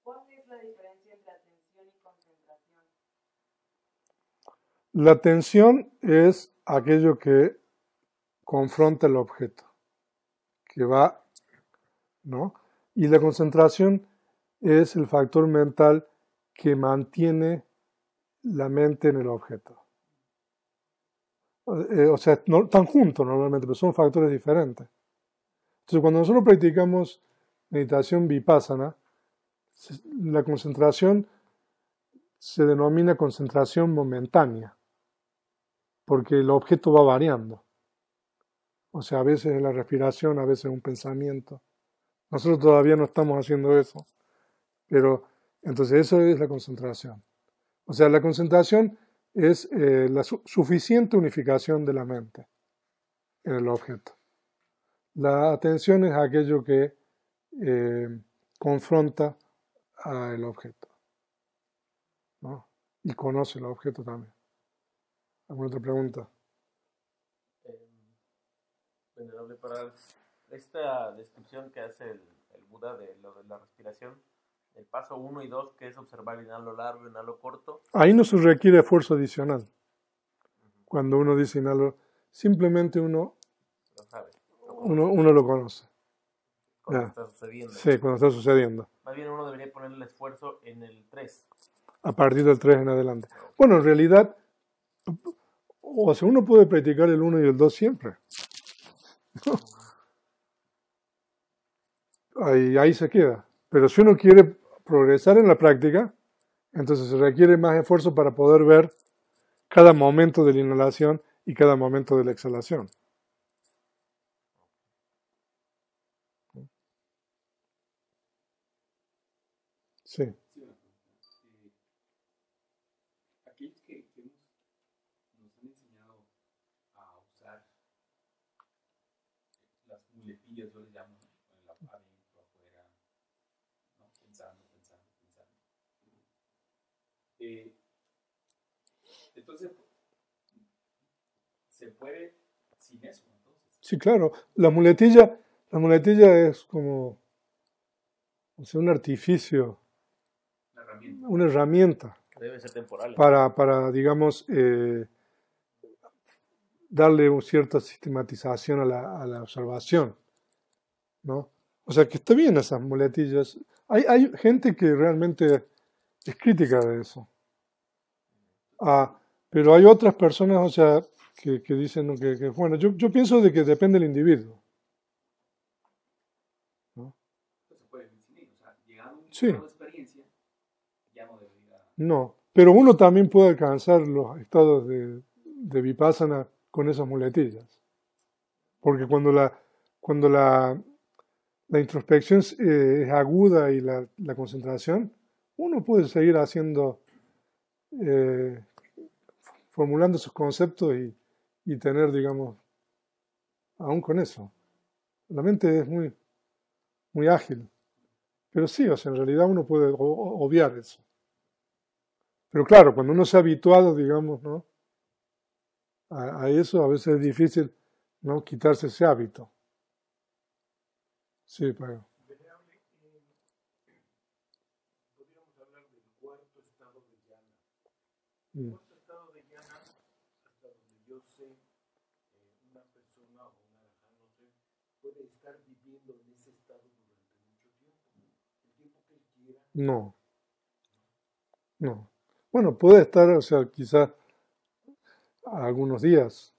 ¿cuál es la diferencia entre atención y concentración? La atención es aquello que confronta el objeto, que va, ¿no? Y la concentración es el factor mental que mantiene la mente en el objeto. O sea, no, están juntos normalmente, pero son factores diferentes. Entonces, cuando nosotros practicamos meditación vipassana, la concentración se denomina concentración momentánea, porque el objeto va variando. O sea, a veces es la respiración, a veces es un pensamiento. Nosotros todavía no estamos haciendo eso, pero entonces eso es la concentración. O sea, la concentración es la suficiente unificación de la mente en el objeto. La atención es aquello que confronta al objeto, ¿no? Y conoce el objeto también. ¿Alguna otra pregunta? Venerable, para esta descripción que hace el Buda de lo de la respiración, el paso 1 y 2, que es observar inhalo largo, inhalo corto. Ahí no se requiere esfuerzo adicional. Cuando uno dice inhalo, simplemente uno lo conoce. Cuando está sucediendo. Sí, cuando está sucediendo. Más bien uno debería poner el esfuerzo en el 3. A partir del 3 en adelante. Bueno, en realidad, o sea, uno puede practicar el 1 y el 2 siempre. Ahí se queda. Pero si uno quiere progresar en la práctica, entonces se requiere más esfuerzo para poder ver cada momento de la inhalación y cada momento de la exhalación. Sí. Aquellos que nos han enseñado a usar las muletillas, yo les llamo, adentro, afuera, ¿no? Pensando. Entonces, se puede sin eso, entonces. Sí, claro. La muletilla es como, o sea, un artificio, La herramienta. una herramienta Debe ser temporal. para digamos, darle una cierta sistematización a la observación, ¿no? O sea, que está bien esas muletillas. Hay gente que realmente es crítica de eso. Pero hay otras personas, o sea, que dicen ¿no? bueno, yo pienso de que depende del individuo, ¿no? Entonces se puede vivir sin ello. O sea, llegando a un Sí. estado de experiencia, ya no debería. No, pero uno también puede alcanzar los estados de vipassana con esas muletillas. Porque cuando la introspección es aguda y la concentración, uno puede seguir haciendo, eh, formulando sus conceptos y tener, digamos, aún con eso. La mente es muy, muy ágil. Pero sí, o sea, en realidad uno puede obviar eso. Pero claro, cuando uno se ha habituado, digamos, ¿no? a eso, a veces es difícil, ¿no? Quitarse ese hábito. Sí, pero. Venerable, podríamos hablar del cuarto estado de llana. El Mm. cuarto estado de llana, hasta donde yo sé, una persona o un arajá, no sé, puede estar viviendo en ese estado durante mucho tiempo. El tiempo que él quiera. No, no. Bueno, puede estar, o sea, quizás algunos días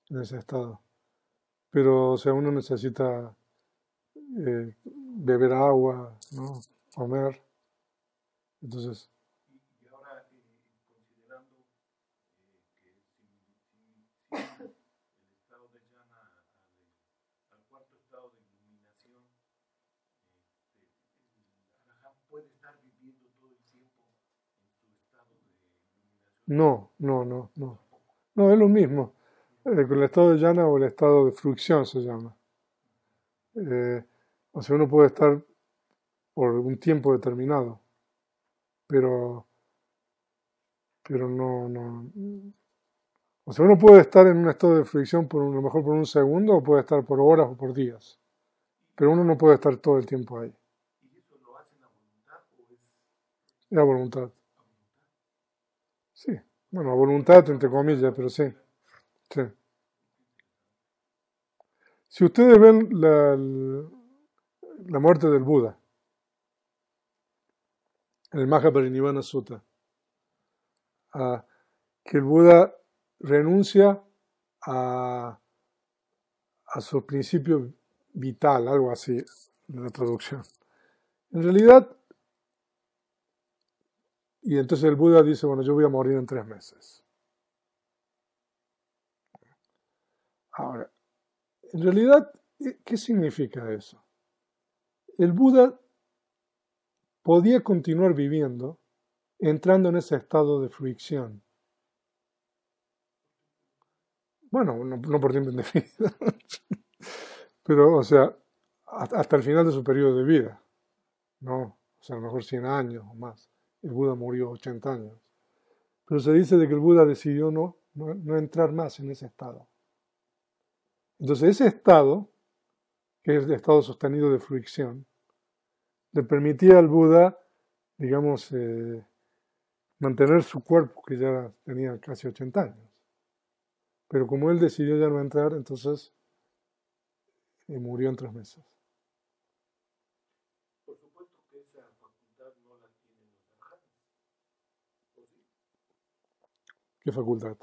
en ese estado. Pero, o sea, uno necesita beber agua, ¿no? Comer. Entonces, Y ahora, considerando que sin el estado de llana al cuarto estado de iluminación, el arajá puede estar viviendo todo el tiempo en su estado de iluminación. no. No, es lo mismo. Con el estado de llana o el estado de fruición se llama. O sea, uno puede estar por un tiempo determinado, pero no. O sea, uno puede estar en un estado de fricción a lo mejor por un segundo, o puede estar por horas o por días, pero uno no puede estar todo el tiempo ahí. ¿Y eso lo hacen a voluntad o es Es a voluntad. a voluntad? Sí, bueno, a voluntad entre comillas, pero sí. Sí. Si ustedes ven la muerte del Buda, en el Mahaparinibbana Sutta, que el Buda renuncia a su principio vital, algo así, en la traducción. En realidad, y entonces el Buda dice, bueno, yo voy a morir en 3 meses. Ahora, en realidad, ¿qué significa eso? El Buda podía continuar viviendo entrando en ese estado de fricción. Bueno, no por tiempo indefinido, pero, o sea, hasta el final de su periodo de vida, ¿no? O sea, a lo mejor 100 años o más. El Buda murió 80 años. Pero se dice de que el Buda decidió no entrar más en ese estado. Entonces, ese estado, que es el estado sostenido de fricción, le permitía al Buda, digamos, mantener su cuerpo, que ya tenía casi 80 años. Pero como él decidió ya no entrar, entonces murió en 3 meses. Por supuesto que esa facultad no la tienen los arhatas. ¿O sí? ¿Qué facultad?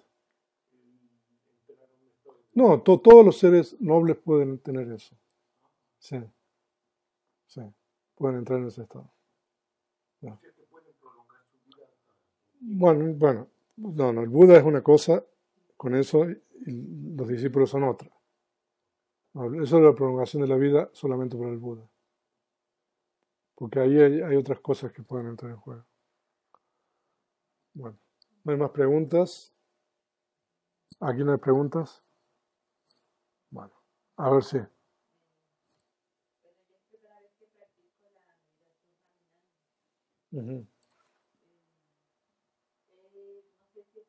Entrar a un estado de No, todos los seres nobles pueden tener eso. Sí, sí, pueden entrar en ese estado. No. que pueden prolongar su vida. Bueno, no, el Buda es una cosa, con eso y los discípulos son otra. No, eso es la prolongación de la vida solamente para el Buda. Porque ahí hay otras cosas que pueden entrar en juego. Bueno, ¿no hay más preguntas? ¿Aquí no hay preguntas? Bueno, a ver si. Ujú. No sé si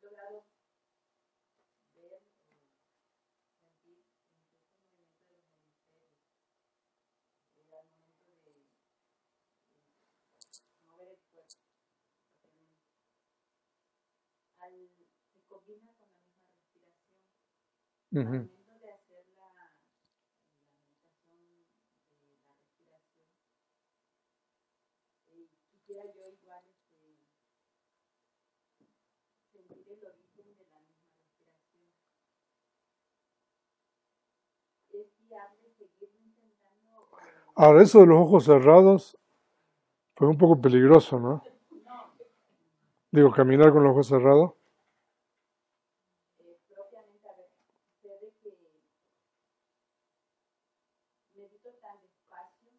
logrado ver o sentir incluso el movimiento de los hemisferios al momento de mover el cuerpo. Se combina con la misma respiración. Al Ujú. momento de hacer la meditación de la respiración, quisiera yo igual sentir el origen de la misma respiración. ¿Es viable seguir intentando? Ahora, eso de los ojos cerrados fue un poco peligroso, ¿no? Digo, caminar con los ojos cerrados. Propiamente, a ver, sucede que medito tan despacio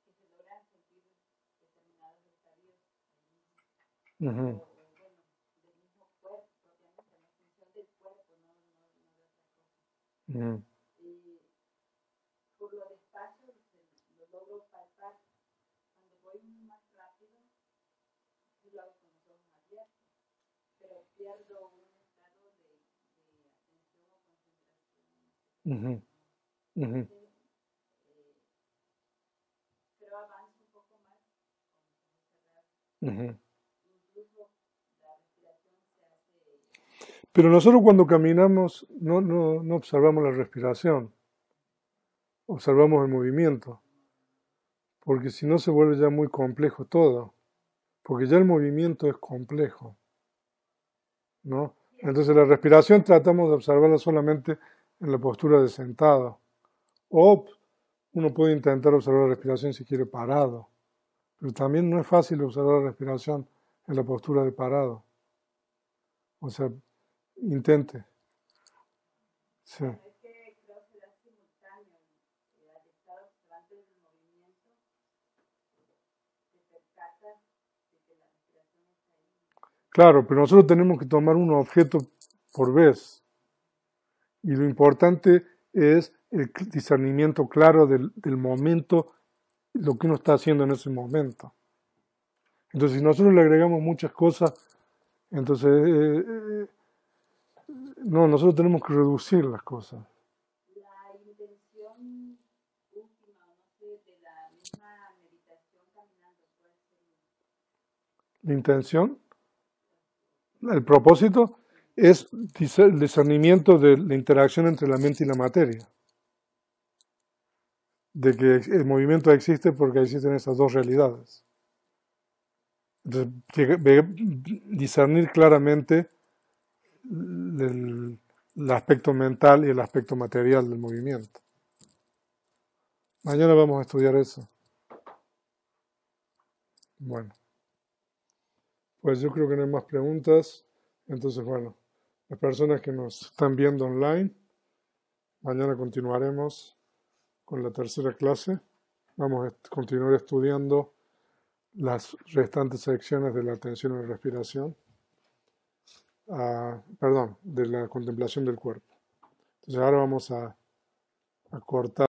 que se logran sentir determinados estadios Ujú, o bueno, del mismo cuerpo, propiamente, en función del cuerpo, no de otra cosa. ujú, Por lo despacio lo logro palpar. Cuando voy más rápido, sí lo hago con los ojos abiertos, pero pierdo un estado de atención o concentración. ujú, ujú, Pero avanzo un poco más con los ojos cerrados. ujú. Incluso la respiración se hace. Pero nosotros cuando caminamos no observamos la respiración, observamos el movimiento, porque si no se vuelve ya muy complejo todo, porque ya el movimiento es complejo, ¿no? Entonces la respiración tratamos de observarla solamente en la postura de sentado, o uno puede intentar observar la respiración si quiere parado, pero también no es fácil observar la respiración en la postura de parado, o sea, intente. Sí. Es que creo que da simultáneo al estar observando el movimiento, te percatas de que la respiración está ahí. Claro, pero nosotros tenemos que tomar un objeto por vez. Y lo importante es el discernimiento claro del momento, lo que uno está haciendo en ese momento. Entonces, si nosotros le agregamos muchas cosas, entonces, no, nosotros tenemos que reducir las cosas. La intención última, o no sé, de la misma meditación caminando puede ser. La intención, el propósito, es el discernimiento de la interacción entre la mente y la materia. De que el movimiento existe porque existen esas dos realidades. Entonces, discernir claramente el aspecto mental y el aspecto material del movimiento. Mañana vamos a estudiar eso. Bueno, pues yo creo que no hay más preguntas. Entonces, bueno, las personas que nos están viendo online, mañana continuaremos con la tercera clase. Vamos a continuar estudiando las restantes secciones de la atención y la respiración. Perdón, de la contemplación del cuerpo. Entonces ahora vamos a cortar.